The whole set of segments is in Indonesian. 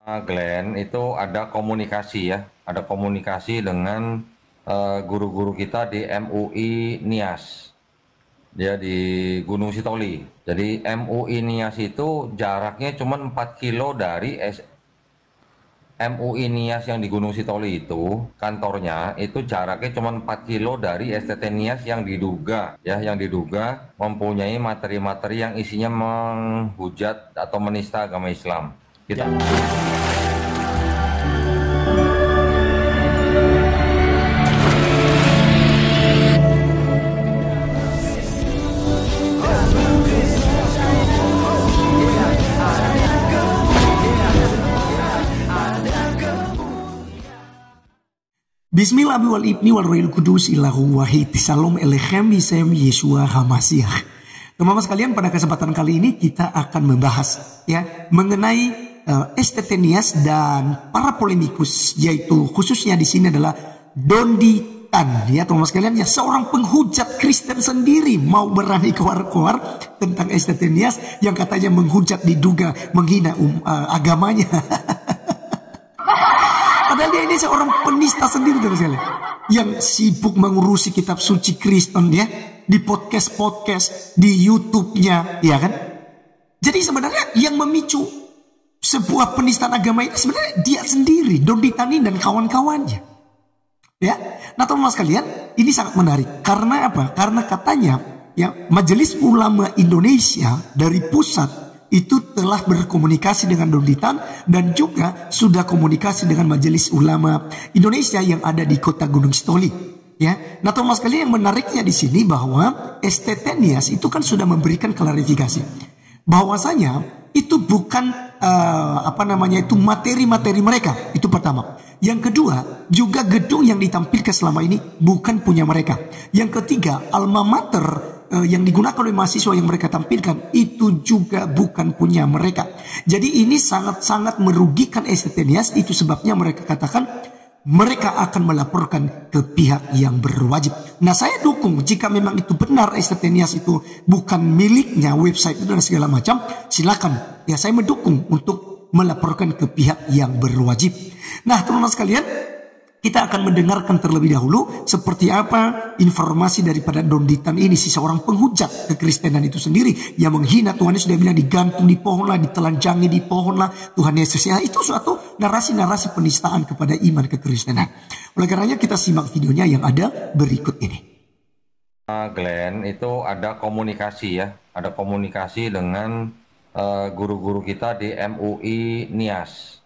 Glenn, itu ada komunikasi ya, ada komunikasi dengan guru-guru kita di MUI Nias. Dia di Gunung Sitoli. Jadi MUI Nias itu jaraknya cuma 4 kilo dari MUI Nias yang di Gunung Sitoli itu, kantornya itu jaraknya cuma 4 kilo dari STT Nias yang diduga mempunyai materi-materi yang isinya menghujat atau menista agama Islam. Kita Bismillah wal ibni wal rohil kudus ilahu wahid. Salam elechem isem Yeshua Hamasiah. Teman-teman sekalian, pada kesempatan kali ini kita akan membahas mengenai STT Nias dan para polemikus, yaitu khususnya di sini adalah Dondi Tan, ya teman-teman sekalian, ya seorang penghujat Kristen sendiri mau berani keluar-keluar tentang STT Nias yang katanya menghujat, diduga menghina agamanya. Padahal dia ini seorang penista sendiri teman-teman, yang sibuk mengurusi kitab suci Kristen ya, di podcast-podcast, di YouTube-nya, ya kan? Jadi sebenarnya yang memicu sebuah penistaan agama ini sebenarnya dia sendiri, Dondi Tani dan kawan-kawannya. Ya, nah teman-teman sekalian, ini sangat menarik. Karena apa? Karena katanya ya Majelis Ulama Indonesia dari pusat itu telah berkomunikasi dengan Dondi Tan dan juga sudah komunikasi dengan Majelis Ulama Indonesia yang ada di Kota Gunung Sitoli. Ya, nah teman-teman sekalian, yang menariknya di sini bahwa STT Nias itu kan sudah memberikan klarifikasi bahwasanya itu bukan itu materi-materi mereka. Itu pertama. Yang kedua, juga gedung yang ditampilkan selama ini bukan punya mereka. Yang ketiga, alma mater yang digunakan oleh mahasiswa yang mereka tampilkan itu juga bukan punya mereka. Jadi ini sangat-sangat merugikan STT Nias. Itu sebabnya mereka katakan mereka akan melaporkan ke pihak yang berwajib. Nah, saya dukung jika memang itu benar STT Nias itu bukan miliknya, website itu dan segala macam, silakan. Ya, saya mendukung untuk melaporkan ke pihak yang berwajib. Nah, teman-teman sekalian, kita akan mendengarkan terlebih dahulu seperti apa informasi daripada Dondi Tan ini, si seorang penghujat kekristenan itu sendiri yang menghina Tuhan Yesus. Sudah bilang digantung di pohon lah, ditelanjangi di pohon lah Tuhan Yesus. Ya, itu suatu narasi-narasi penistaan kepada iman kekristenan. Oleh karenanya kita simak videonya yang ada berikut ini. Glenn, itu ada komunikasi ya, ada komunikasi dengan guru-guru kita di MUI Nias.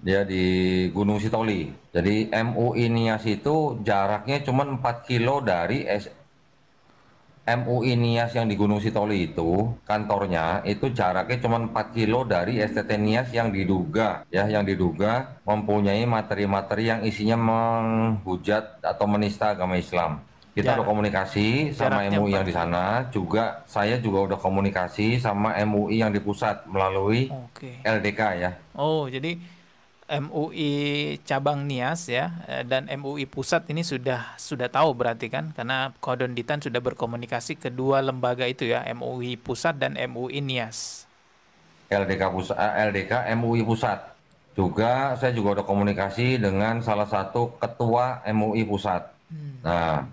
Dia di Gunung Sitoli. Jadi MUI Nias itu jaraknya cuma 4 kilo dari MUI Nias yang di Gunung Sitoli itu, kantornya itu jaraknya cuma 4 kilo dari STT Nias yang diduga mempunyai materi-materi yang isinya menghujat atau menista agama Islam. Kita udah komunikasi sama MUI yang di sana, saya juga udah komunikasi sama MUI yang di pusat melalui LDK ya. Oh, jadi MUI cabang Nias ya, dan MUI pusat ini sudah tahu berarti kan, karena Dondi Tan sudah berkomunikasi kedua lembaga itu ya, MUI pusat dan MUI Nias. LDK MUI pusat. Saya juga udah komunikasi dengan salah satu ketua MUI pusat. Nah,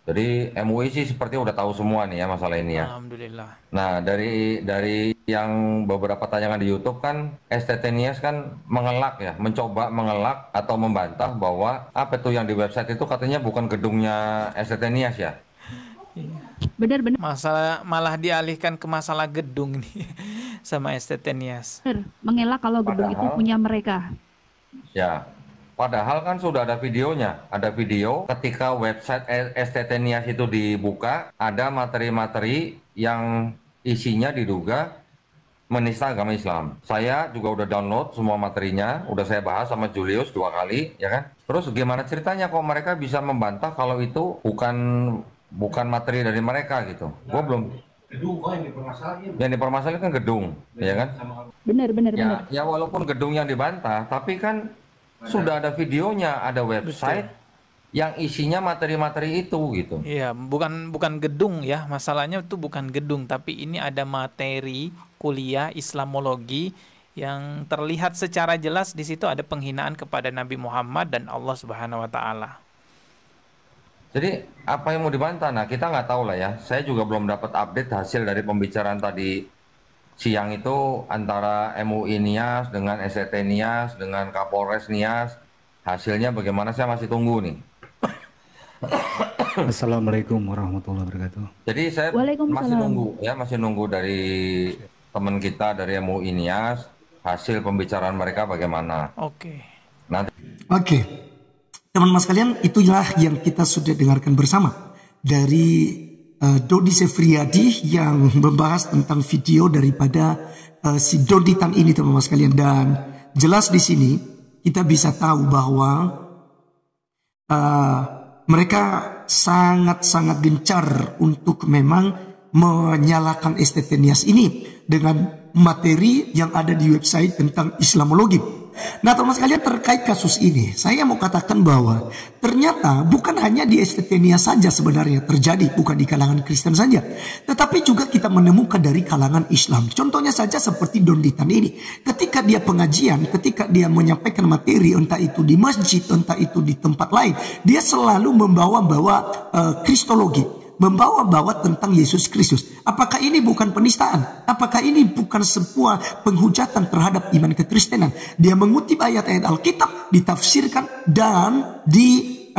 jadi MUI sih seperti udah tahu semua nih ya masalah ini ya. Alhamdulillah. Nah, dari yang beberapa tayangan di YouTube kan STT Nias kan mencoba mengelak atau membantah bahwa apa tuh yang di website itu katanya bukan gedungnya STT Nias ya. Benar-benar. Malah dialihkan ke masalah gedung nih sama STT Nias. Mengelak kalau gedung itu punya mereka. Ya. Padahal kan sudah ada videonya, ada video ketika website STT Nias itu dibuka, ada materi-materi yang isinya diduga menista agama Islam. Saya juga udah download semua materinya, udah saya bahas sama Julius 2 kali, ya kan? Terus gimana ceritanya kok mereka bisa membantah kalau itu bukan materi dari mereka gitu? Gue belum. Gedung kok yang dipermasalahin kan gedung, ya kan? Benar. Ya walaupun gedung yang dibantah, tapi kan sudah ada videonya, ada website yang isinya materi-materi itu gitu. Iya, bukan gedung ya, masalahnya itu bukan gedung, tapi ini ada materi kuliah Islamologi yang terlihat secara jelas di situ ada penghinaan kepada Nabi Muhammad dan Allah Subhanahu wa taala. Jadi apa yang mau dibantah? Nah, kita nggak tahu lah ya. Saya juga belum dapat update hasil dari pembicaraan tadi siang itu antara MUI Nias dengan STT Nias dengan Kapolres Nias. Hasilnya bagaimana, saya masih tunggu nih. Assalamualaikum warahmatullahi wabarakatuh. Jadi saya masih nunggu dari teman kita dari MUI Nias hasil pembicaraan mereka bagaimana. Oke. Nanti. Oke. Teman-teman sekalian, itulah yang kita sudah dengarkan bersama dari Dodi Sefriadi yang membahas tentang video daripada si Dodi Tan ini, teman-teman sekalian. Dan jelas di sini kita bisa tahu bahwa mereka sangat-sangat gencar untuk memang menyalahkan STT Nias ini dengan materi yang ada di website tentang Islamologi. Nah, teman sekalian, terkait kasus ini saya mau katakan bahwa ternyata bukan hanya di STT Nias saja sebenarnya terjadi, bukan di kalangan Kristen saja, tetapi juga kita menemukan dari kalangan Islam. Contohnya saja seperti Dodi Tan ini, ketika dia pengajian, ketika dia menyampaikan materi, entah itu di masjid, entah itu di tempat lain, dia selalu membawa-bawa kristologi, membawa-bawa tentang Yesus Kristus. Apakah ini bukan penistaan? Apakah ini bukan sebuah penghujatan terhadap iman kekristenan? Dia mengutip ayat-ayat Alkitab, ditafsirkan dan diberikan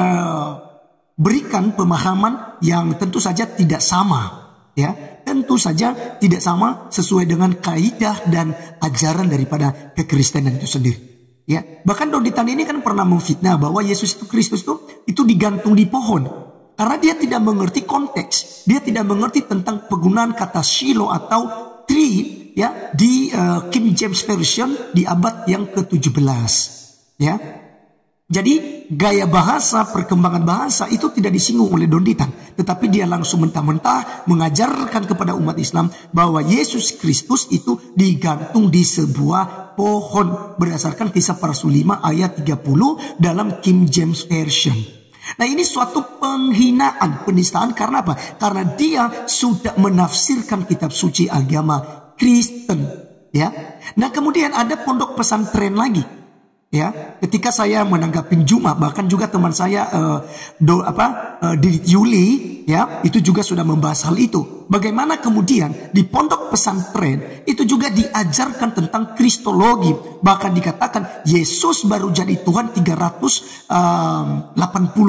pemahaman yang tentu saja tidak sama, ya. Tentu saja tidak sama sesuai dengan kaidah dan ajaran daripada kekristenan itu sendiri. Ya, bahkan Dodi Tan ini kan pernah memfitnah bahwa Yesus itu Kristus itu digantung di pohon. Karena dia tidak mengerti konteks, dia tidak mengerti tentang penggunaan kata Shiloh atau tree, ya, di King James Version di abad yang ke-17, ya. Jadi gaya bahasa, perkembangan bahasa itu tidak disinggung oleh Dodi Tan, tetapi dia langsung mentah-mentah mengajarkan kepada umat Islam bahwa Yesus Kristus itu digantung di sebuah pohon berdasarkan Kisah para Rasul 5 ayat 30 dalam King James Version. Nah, ini suatu penghinaan, penistaan. Karena apa? Karena dia sudah menafsirkan kitab suci agama Kristen, ya. Nah, kemudian ada pondok pesantren lagi, ya. Ketika saya menanggapi Juma, bahkan juga teman saya Didit Yuli, ya, itu juga sudah membahas hal itu. Bagaimana kemudian di pondok pesantren itu juga diajarkan tentang kristologi. Bahkan dikatakan Yesus baru jadi Tuhan 380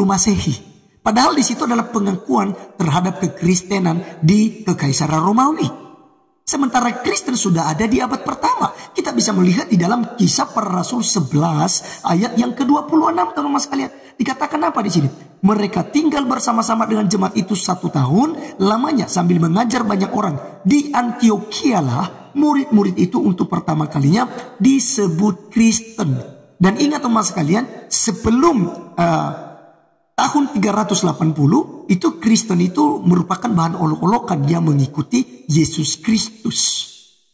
Masehi. Padahal di situ adalah pengakuan terhadap kekristenan di Kekaisaran Romawi. Sementara Kristen sudah ada di abad pertama. Kita bisa melihat di dalam Kisah Para Rasul 11 ayat yang ke-26, teman-teman sekalian. Dikatakan apa di sini? Mereka tinggal bersama-sama dengan jemaat itu 1 tahun lamanya sambil mengajar banyak orang. Di Antiokhia lah murid-murid itu untuk pertama kalinya disebut Kristen. Dan ingat teman sekalian, sebelum tahun 380 itu Kristen itu merupakan bahan olok-olokan yang mengikuti Yesus Kristus,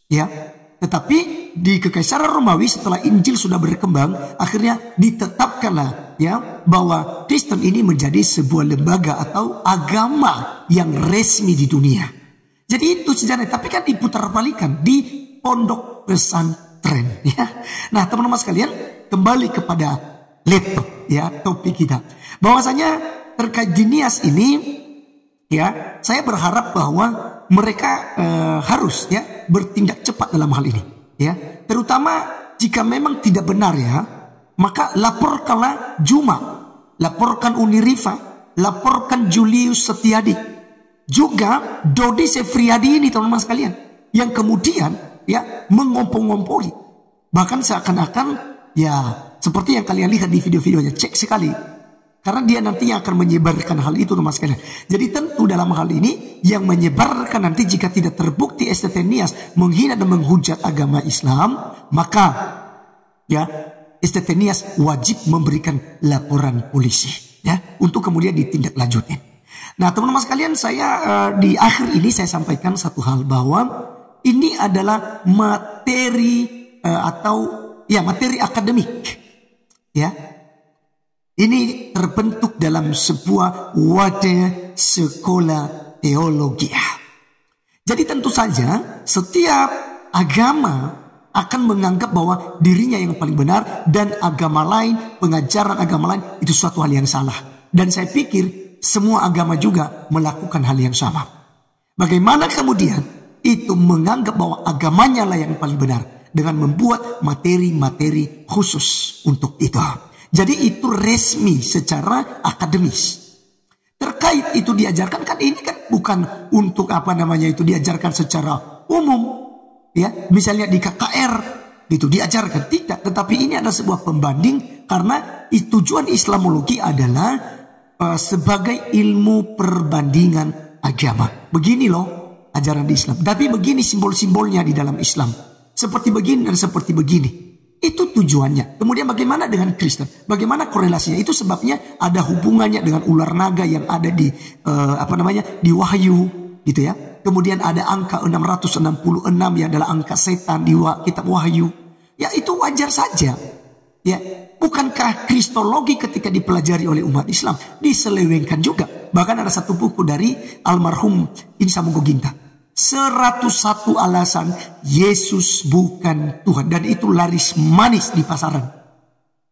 ya. Tetapi di Kekaisaran Romawi setelah Injil sudah berkembang, akhirnya ditetapkanlah, ya, bahwa Kristen ini menjadi sebuah lembaga atau agama yang resmi di dunia. Jadi itu sejarah, tapi kan diputar balikan di pondok pesantren, ya. Nah, teman-teman sekalian, kembali kepada laptop, ya, topik kita. Bahwasanya terkait Nias ini, ya, saya berharap bahwa mereka harus, ya, bertindak cepat dalam hal ini, ya. Terutama jika memang tidak benar, ya, maka laporkanlah Juma, laporkan Unirifa, laporkan Julius Setiadi, juga Dodi Sefriadi ini, teman-teman sekalian, yang kemudian, ya, mengompong-ngompori, bahkan seakan-akan, ya, seperti yang kalian lihat di video-videonya, cek sekali. Karena dia nantinya akan menyebarkan hal itu, teman sekalian. Jadi tentu dalam hal ini yang menyebarkan nanti jika tidak terbukti STT Nias menghina dan menghujat agama Islam, maka, ya, STT Nias wajib memberikan laporan polisi, ya, untuk kemudian ditindaklanjutin. Nah, teman-teman sekalian, saya di akhir ini saya sampaikan satu hal, bahwa ini adalah materi materi akademik, ya. Ini terbentuk dalam sebuah wadah sekolah teologi. Jadi tentu saja setiap agama akan menganggap bahwa dirinya yang paling benar dan agama lain, pengajaran agama lain itu suatu hal yang salah. Dan saya pikir semua agama juga melakukan hal yang sama. Bagaimana kemudian itu menganggap bahwa agamanya lah yang paling benar dengan membuat materi-materi khusus untuk itu. Jadi itu resmi secara akademis. Terkait itu diajarkan, kan ini kan bukan untuk diajarkan secara umum. Ya, misalnya di KKR gitu diajarkan, tidak, tetapi ini adalah sebuah pembanding karena tujuan Islamologi adalah sebagai ilmu perbandingan agama. Begini loh ajaran di Islam, tapi begini simbol-simbolnya di dalam Islam, seperti begini dan seperti begini. Itu tujuannya. Kemudian bagaimana dengan Kristen? Bagaimana korelasinya? Itu sebabnya ada hubungannya dengan ular naga yang ada di di Wahyu gitu ya. Kemudian ada angka 666 yang adalah angka setan di kitab Wahyu. Ya itu wajar saja. Ya, bukankah kristologi ketika dipelajari oleh umat Islam diselewengkan juga? Bahkan ada satu buku dari almarhum Insa Monggoginta, 101 alasan Yesus bukan Tuhan, dan itu laris manis di pasaran.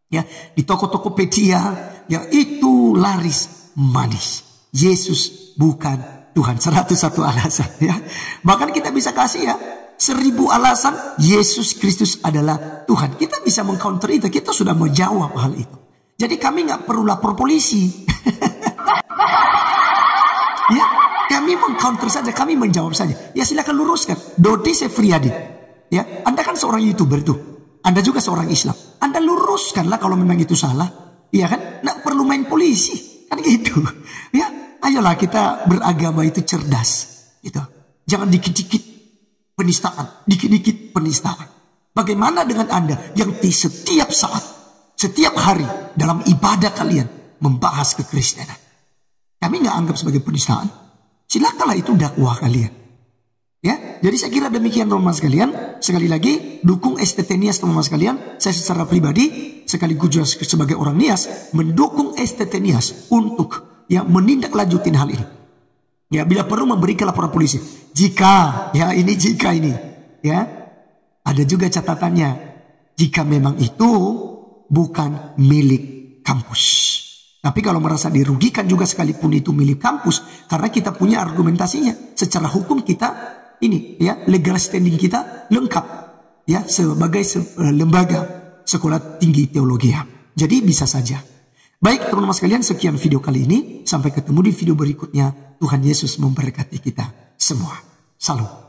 Ya, di toko-toko Tokopedia, ya itu laris manis. Yesus bukan Tuhan, 101 alasan ya. Bahkan kita bisa kasih ya 1000 alasan Yesus Kristus adalah Tuhan. Kita bisa mengcounter itu, kita sudah menjawab hal itu. Jadi kami nggak perlu lapor polisi. Ya, kami mengcounter saja, kami menjawab saja. Ya silakan luruskan. Dodi Sefriadi. Ya, Anda kan seorang YouTuber tuh. Anda juga seorang Islam. Anda luruskanlah kalau memang itu salah. Iya kan? Nggak perlu main polisi. Kan gitu. Ya. Ayolah kita beragama itu cerdas, gitu. Jangan dikit-dikit penistaan, dikit-dikit penistaan. Bagaimana dengan Anda yang di setiap saat, setiap hari dalam ibadah kalian membahas kekristenan? Kami nggak anggap sebagai penistaan. Silakanlah itu dakwah kalian. Ya, jadi saya kira demikian teman-teman sekalian. Sekali lagi dukung STT Nias teman-teman sekalian. Saya secara pribadi sekaligus juga sebagai orang Nias mendukung STT Nias untuk menindaklanjutin hal ini. Ya, bila perlu memberikan laporan polisi. Jika ini ya. Ada juga catatannya. Jika memang itu bukan milik kampus. Tapi kalau merasa dirugikan juga sekalipun itu milik kampus, karena kita punya argumentasinya. Secara hukum kita legal standing kita lengkap ya sebagai lembaga sekolah tinggi teologi. Jadi bisa saja. Baik teman-teman sekalian, sekian video kali ini. Sampai ketemu di video berikutnya. Tuhan Yesus memberkati kita semua. Salam.